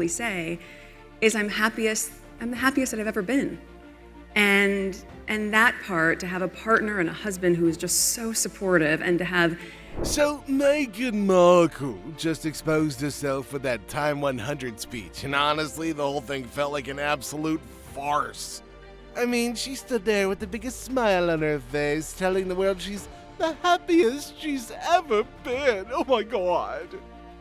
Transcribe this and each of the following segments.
constantly say is I'm the happiest that I've ever been. And that part, to have a partner and a husband who is just so supportive, and to have... So Meghan Markle just exposed herself with that Time100 speech, and honestly, the whole thing felt like an absolute farce. I mean, she stood there with the biggest smile on her face, telling the world she's the happiest she's ever been. Oh my god.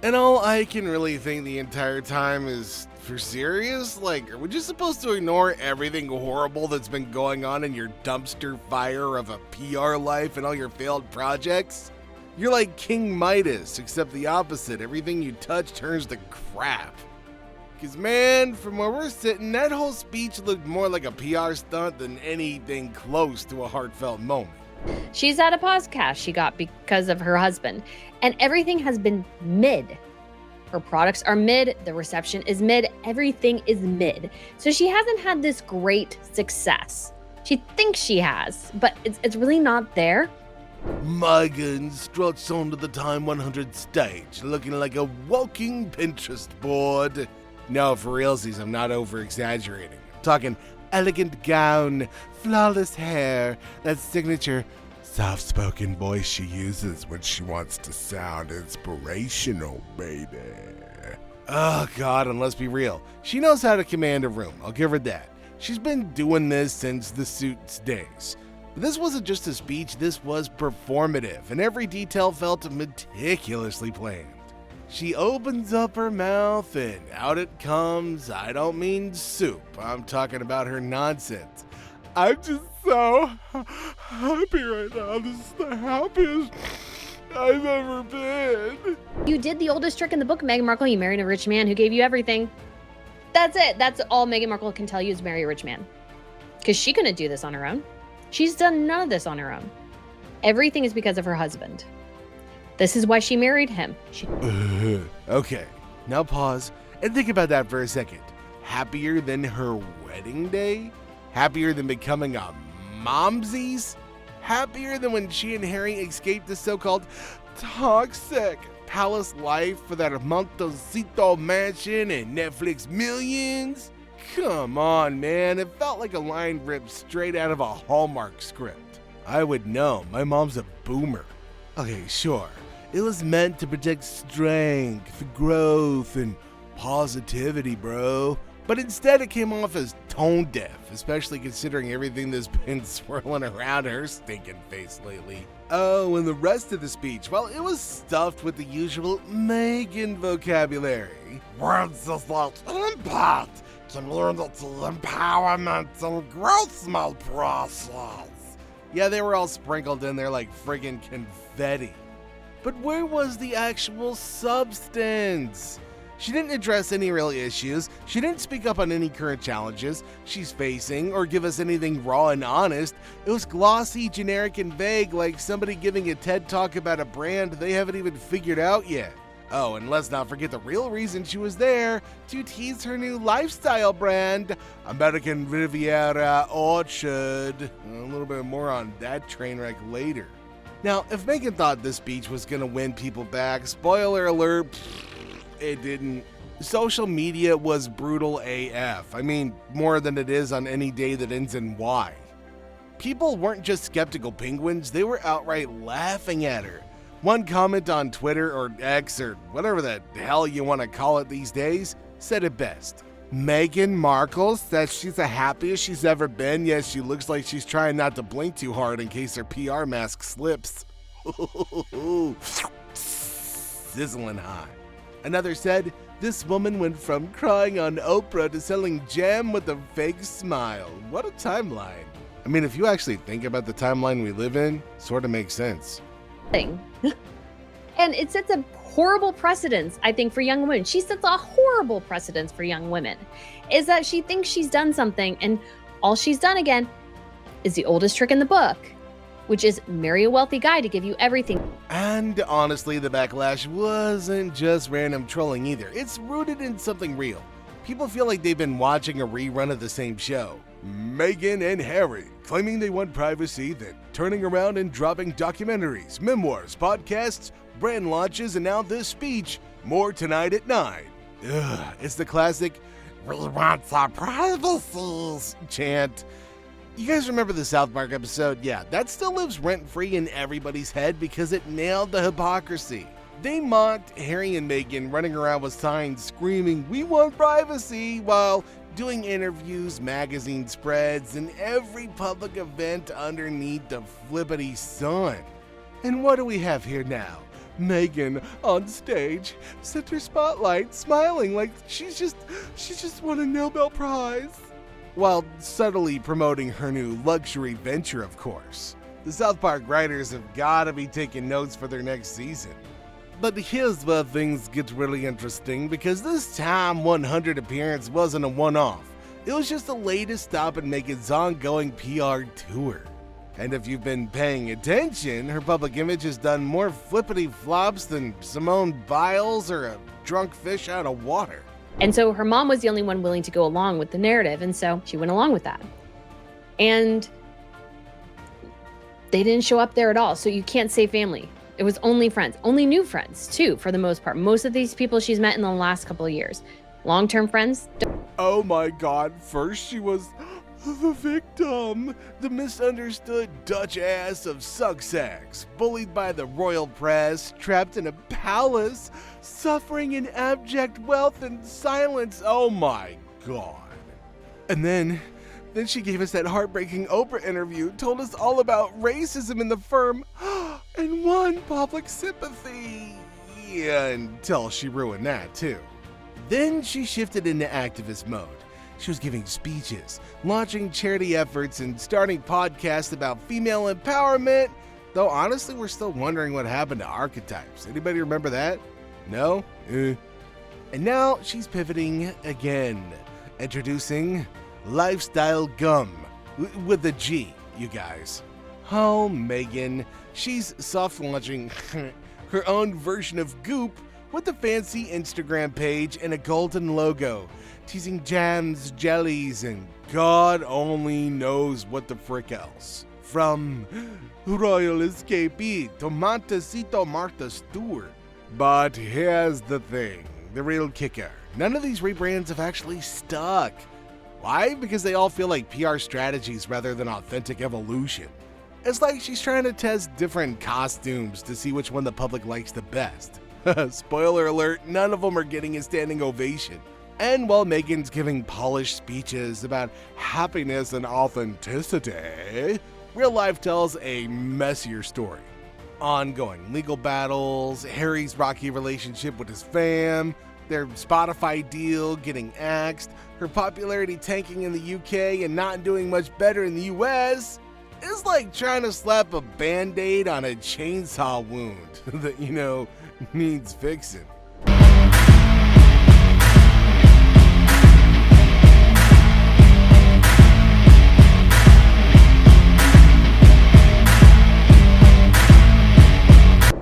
And all I can really think the entire time is, for serious? Like, are we just supposed to ignore everything horrible that's been going on in your dumpster fire of a PR life and all your failed projects? You're like King Midas, except the opposite. Everything you touch turns to crap. Because, man, from where we're sitting, that whole speech looked more like a PR stunt than anything close to a heartfelt moment. She's at a podcast she got because of her husband, and everything has been mid. Her products are mid, the reception is mid, everything is mid. So she hasn't had this great success. She thinks she has, but it's really not there. Meghan struts onto the Time100 stage, looking like a walking Pinterest board. No, for realsies, I'm not over-exaggerating. I'm talking elegant gown, flawless hair, that signature soft-spoken voice she uses when she wants to sound inspirational, baby. Oh god, and let's be real, she knows how to command a room, I'll give her that. She's been doing this since the Suits days. But this wasn't just a speech, this was performative, and every detail felt meticulously planned. She opens up her mouth and out it comes. I don't mean soup, I'm talking about her nonsense. I'm just so happy right now. This is the happiest I've ever been. You did the oldest trick in the book, Meghan Markle. You married a rich man who gave you everything. That's it. That's all Meghan Markle can tell you is marry a rich man. Because she couldn't do this on her own. She's done none of this on her own. Everything is because of her husband. This is why she married him. Okay, now pause and think about that for a second. Happier than her wedding day? Happier than becoming a momsies? Happier than when she and Harry escaped the so-called toxic palace life for that Montecito mansion and Netflix millions? Come on, man, it felt like a line ripped straight out of a Hallmark script. I would know, my mom's a boomer. Okay, sure, it was meant to predict strength, growth, and positivity, bro. But instead it came off as tone deaf, especially considering everything that's been swirling around her stinking face lately. Oh, and the rest of the speech, well, it was stuffed with the usual Meghan vocabulary. Words just like impact can learn that the empowerment and growth process. Yeah, they were all sprinkled in there like friggin' confetti. But where was the actual substance? She didn't address any real issues, she didn't speak up on any current challenges she's facing, or give us anything raw and honest. It was glossy, generic, and vague, like somebody giving a TED Talk about a brand they haven't even figured out yet. Oh, and let's not forget the real reason she was there, to tease her new lifestyle brand, American Riviera Orchard. A little bit more on that train wreck later. Now, if Meghan thought this speech was gonna win people back, spoiler alert, it didn't. Social media was brutal AF. I mean, more than it is on any day that ends in Y. People weren't just skeptical penguins, they were outright laughing at her. One comment on Twitter or X or whatever the hell you want to call it these days said it best. Meghan Markle says she's the happiest she's ever been. Yes, she looks like she's trying not to blink too hard in case her PR mask slips. Sizzling hot. Another said, this woman went from crying on Oprah to selling jam with a fake smile. What a timeline. I mean, if you actually think about the timeline we live in, sort of makes sense. And it sets a horrible precedence, I think, for young women. She sets a horrible precedence for young women, is that she thinks she's done something, and all she's done again is the oldest trick in the book, which is marry a wealthy guy to give you everything. And honestly, the backlash wasn't just random trolling either. It's rooted in something real. People feel like they've been watching a rerun of the same show. Meghan and Harry claiming they want privacy, then turning around and dropping documentaries, memoirs, podcasts, brand launches, and now this speech. More tonight at 9. Ugh, it's the classic, We want our privacies. chant. You guys remember the South Park episode? Yeah, that still lives rent-free in everybody's head because it nailed the hypocrisy. They mocked Harry and Meghan running around with signs screaming, "We want privacy," while doing interviews, magazine spreads, and every public event underneath the flippity sun. And what do we have here now? Meghan on stage, center spotlight, smiling like she's just won a Nobel Prize. While subtly promoting her new luxury venture, of course. The South Park writers have gotta be taking notes for their next season. But here's where things get really interesting, because this Time 100 appearance wasn't a one-off. It was just the latest stop in Meghan's ongoing PR tour. And if you've been paying attention, her public image has done more flippity flops than Simone Biles or a drunk fish out of water. And so her mom was the only one willing to go along with the narrative. And so she went along with that. And they didn't show up there at all. So you can't say family. It was only friends, only new friends too, for the most part. Most of these people she's met in the last couple of years. Long-term friends. Oh my god, first she was the victim, the misunderstood Dutch ass of Sussex, bullied by the royal press, trapped in a palace, suffering in abject wealth and silence. Oh my god. And then she gave us that heartbreaking Oprah interview, told us all about racism in the firm, and won public sympathy. Yeah, until she ruined that too. Then she shifted into activist mode. She was giving speeches, launching charity efforts, and starting podcasts about female empowerment. Though honestly, we're still wondering what happened to Archetypes. Anybody remember that? No? And now she's pivoting again. Introducing Lifestyle Gum. With a G, you guys. Oh, Meghan. She's soft launching her own version of Goop with a fancy Instagram page and a golden logo, teasing jams, jellies, and God only knows what the frick else. From Royal Escapee to Montecito Martha Stewart. But here's the thing, the real kicker. None of these rebrands have actually stuck. Why? Because they all feel like PR strategies rather than authentic evolution. It's like she's trying to test different costumes to see which one the public likes the best. Spoiler alert, none of them are getting a standing ovation. And while Meghan's giving polished speeches about happiness and authenticity, real life tells a messier story. Ongoing legal battles, Harry's rocky relationship with his fam, their Spotify deal getting axed, her popularity tanking in the UK and not doing much better in the US. It's like trying to slap a band-aid on a chainsaw wound that, needs fixing.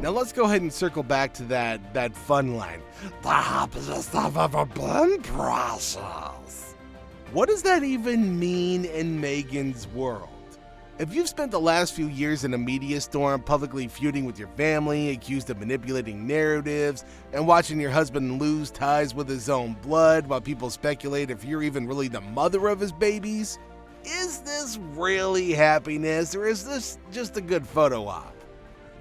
Now let's go ahead and circle back to that fun line. The happiest I've ever been, precious. What does that even mean in Meghan's world? If you've spent the last few years in a media storm, publicly feuding with your family, accused of manipulating narratives, and watching your husband lose ties with his own blood while people speculate if you're even really the mother of his babies, is this really happiness, or is this just a good photo op?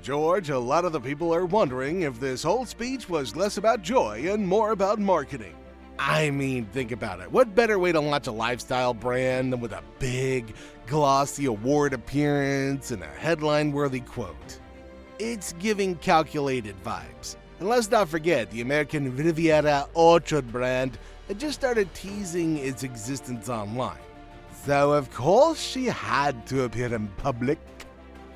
George, a lot of the people are wondering if this whole speech was less about joy and more about marketing. I mean, think about it. What better way to launch a lifestyle brand than with a big, glossy award appearance and a headline-worthy quote? It's giving calculated vibes. And let's not forget, the American Riviera Orchard brand had just started teasing its existence online. So of course she had to appear in public.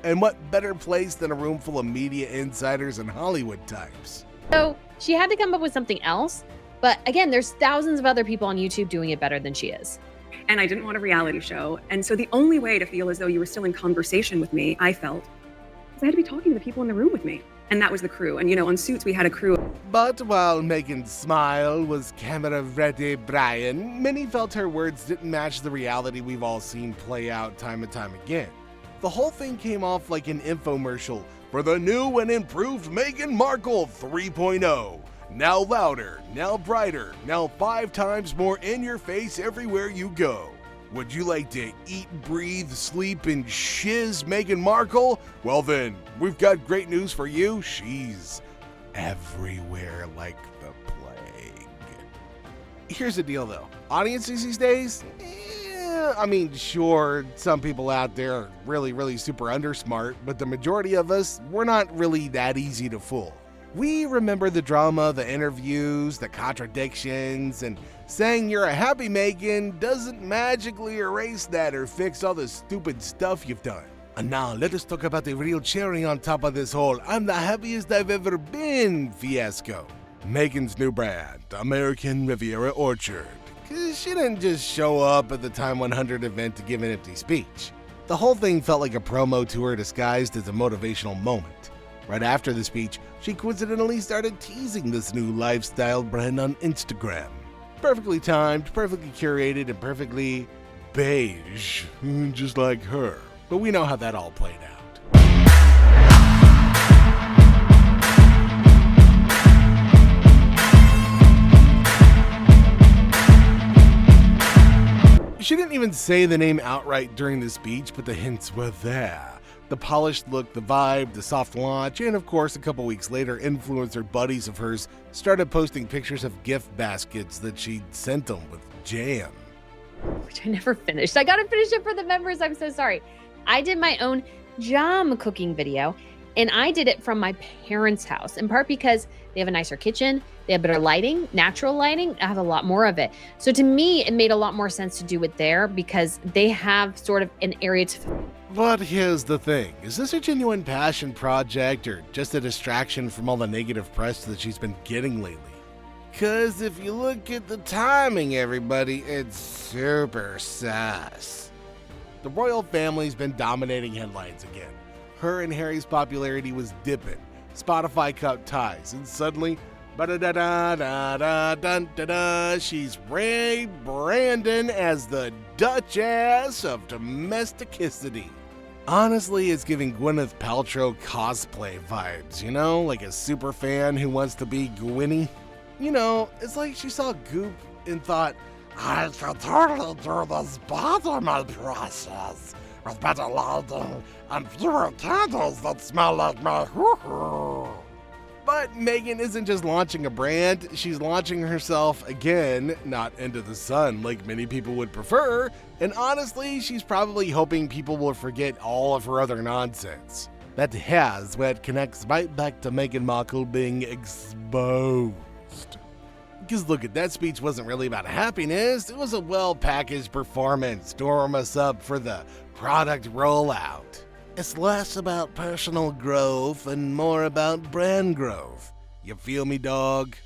And what better place than a room full of media insiders and Hollywood types? So she had to come up with something else. But again, there's thousands of other people on YouTube doing it better than she is. And I didn't want a reality show. And so the only way to feel as though you were still in conversation with me, I felt, was I had to be talking to the people in the room with me. And that was the crew. And on Suits, we had a crew. But while Meghan's smile was camera-ready Brian, many felt her words didn't match the reality we've all seen play out time and time again. The whole thing came off like an infomercial for the new and improved Meghan Markle 3.0. Now louder, now brighter, now 5 times more in your face everywhere you go. Would you like to eat, breathe, sleep, and shiz Meghan Markle? Well then, we've got great news for you. She's everywhere like the plague. Here's the deal though. Audiences these days? I mean, sure, some people out there are really super undersmart, but the majority of us, we're not really that easy to fool. We remember the drama, the interviews, the contradictions, and saying you're a happy Meghan doesn't magically erase that or fix all the stupid stuff you've done. And now let us talk about the real cherry on top of this whole "I'm the happiest I've ever been" fiasco. Meghan's new brand, American Riviera Orchard. 'Cause she didn't just show up at the Time100 event to give an empty speech. The whole thing felt like a promo tour disguised as a motivational moment. Right after the speech, she coincidentally started teasing this new lifestyle brand on Instagram. Perfectly timed, perfectly curated, and perfectly beige, just like her. But we know how that all played out. She didn't even say the name outright during the speech, but the hints were there. The polished look, the vibe, the soft launch, and of course, a couple weeks later, influencer buddies of hers started posting pictures of gift baskets that she'd sent them with jam. Which I never finished. I gotta finish it for the members. I'm so sorry. I did my own jam cooking video, and I did it from my parents' house, in part because they have a nicer kitchen, they have better lighting, natural lighting. I have a lot more of it. So to me, it made a lot more sense to do it there because they have sort of an area to... But here's the thing. Is this a genuine passion project or just a distraction from all the negative press that she's been getting lately? 'Cause if you look at the timing, everybody, it's super sus. The royal family's been dominating headlines again. Her and Harry's popularity was dipping. Spotify cut ties, and suddenly, she's rebranding as the Duchess of Domesticity. Honestly, it's giving Gwyneth Paltrow cosplay vibes, you know? Like a super fan who wants to be Gwynny. You know, it's like she saw Goop and thought, I could totally do this better, my precious. With better lighting and fewer candles that smell like my hoo-hoo. But Meghan isn't just launching a brand, she's launching herself again, not into the sun like many people would prefer, and honestly, she's probably hoping people will forget all of her other nonsense. That has what connects right back to Meghan Markle being exposed. Because look, at that speech wasn't really about happiness, it was a well-packaged performance to warm us up for the product rollout. It's less about personal growth and more about brand growth. You feel me, dog?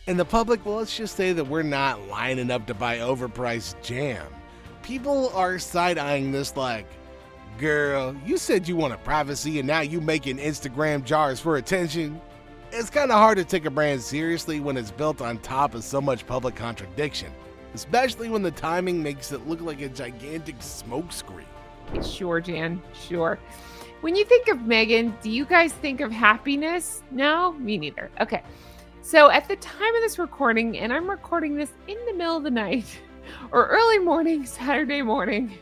In the public, well, let's just say that we're not lining up to buy overpriced jam. People are side-eyeing this like, girl, you said you wanted privacy and now you making Instagram jars for attention. It's kind of hard to take a brand seriously when it's built on top of so much public contradiction, especially when the timing makes it look like a gigantic smokescreen. Sure, Jan, sure. When you think of Meghan, do you guys think of happiness? No, me neither. Okay. So at the time of this recording, and I'm recording this in the middle of the night or early morning, Saturday morning,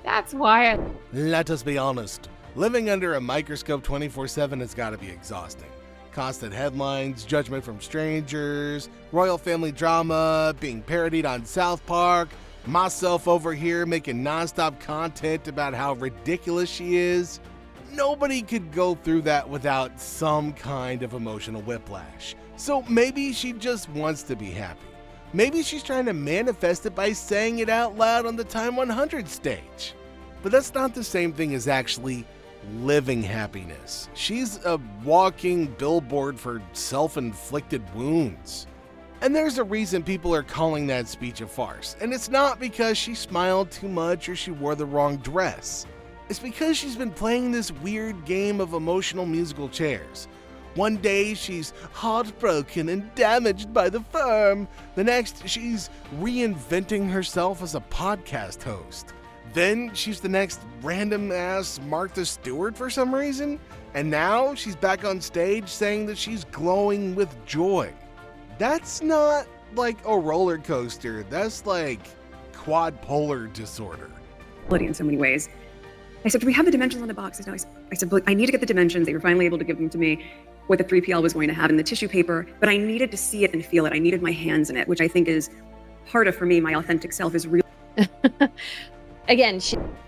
that's why Let us be honest. Living under a microscope 24/7 has got to be exhausting. Constant headlines, judgment from strangers, royal family drama, being parodied on South Park, myself over here making nonstop content about how ridiculous she is. Nobody could go through that without some kind of emotional whiplash. So maybe she just wants to be happy. Maybe she's trying to manifest it by saying it out loud on the Time100 stage. But that's not the same thing as actually living happiness. She's a walking billboard for self-inflicted wounds. And there's a reason people are calling that speech a farce. And it's not because she smiled too much or she wore the wrong dress. It's because she's been playing this weird game of emotional musical chairs. One day she's heartbroken and damaged by the firm. The next she's reinventing herself as a podcast host. Then she's the next random ass Martha Stewart for some reason. And now she's back on stage saying that she's glowing with joy. That's not like a roller coaster. That's like quadpolar disorder. In so many ways. I said, do we have the dimensions on the box? I said, "Look, I need to get the dimensions." They were finally able to give them to me, what the 3PL was going to have in the tissue paper, but I needed to see it and feel it. I needed my hands in it, which I think is part of, for me, my authentic self is real. Again,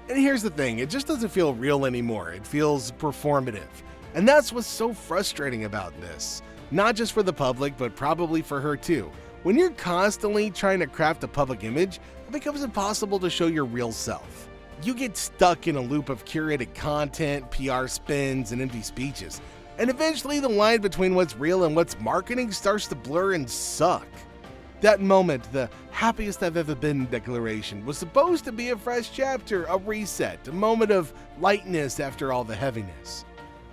And here's the thing, it just doesn't feel real anymore. It feels performative. And that's what's so frustrating about this. Not just for the public, but probably for her too. When you're constantly trying to craft a public image, it becomes impossible to show your real self. You get stuck in a loop of curated content, PR spins, and empty speeches. And eventually the line between what's real and what's marketing starts to blur and suck. That moment, the happiest I've ever been declaration, was supposed to be a fresh chapter, a reset, a moment of lightness after all the heaviness.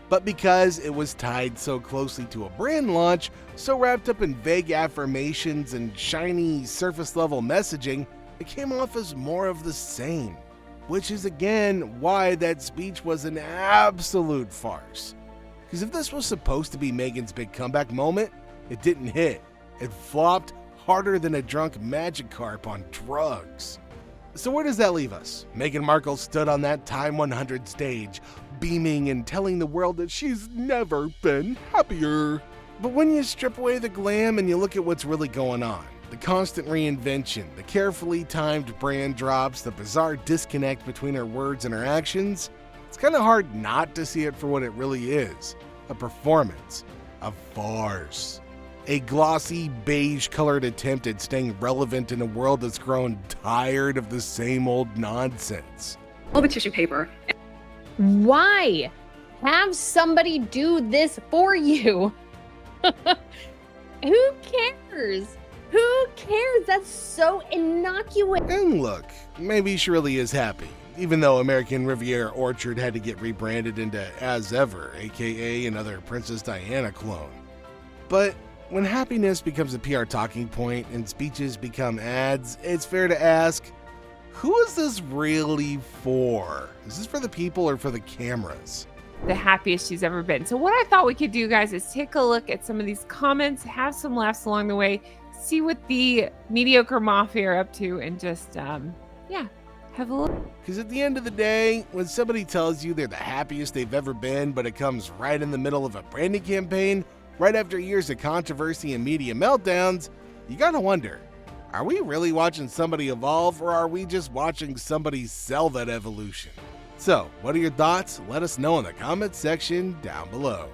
But because it was tied so closely to a brand launch, so wrapped up in vague affirmations and shiny surface level messaging, it came off as more of the same. Which is again why that speech was an absolute farce. Because if this was supposed to be Meghan's big comeback moment, it didn't hit. It flopped harder than a drunk Magikarp on drugs. So where does that leave us? Meghan Markle stood on that Time100 stage, beaming and telling the world that she's never been happier. But when you strip away the glam and you look at what's really going on, the constant reinvention, the carefully timed brand drops, the bizarre disconnect between her words and her actions, it's kind of hard not to see it for what it really is. A performance. A farce. A glossy, beige-colored attempt at staying relevant in a world that's grown tired of the same old nonsense. All the tissue paper. why? Have somebody do this for you. Who cares? Who cares? That's so innocuous. And look, maybe she really is happy, even though American Riviera Orchard had to get rebranded into As Ever, aka another Princess Diana clone. But when happiness becomes a PR talking point and speeches become ads, it's fair to ask, who is this really for? Is this for the people or for the cameras? The happiest she's ever been. So what I thought we could do, guys, is take a look at some of these comments, have some laughs along the way, see what the mediocre mafia are up to, and just, have a look. Because at the end of the day, when somebody tells you they're the happiest they've ever been, but it comes right in the middle of a branding campaign, right after years of controversy and media meltdowns, you gotta wonder, are we really watching somebody evolve, or are we just watching somebody sell that evolution? So, what are your thoughts? Let us know in the comments section down below.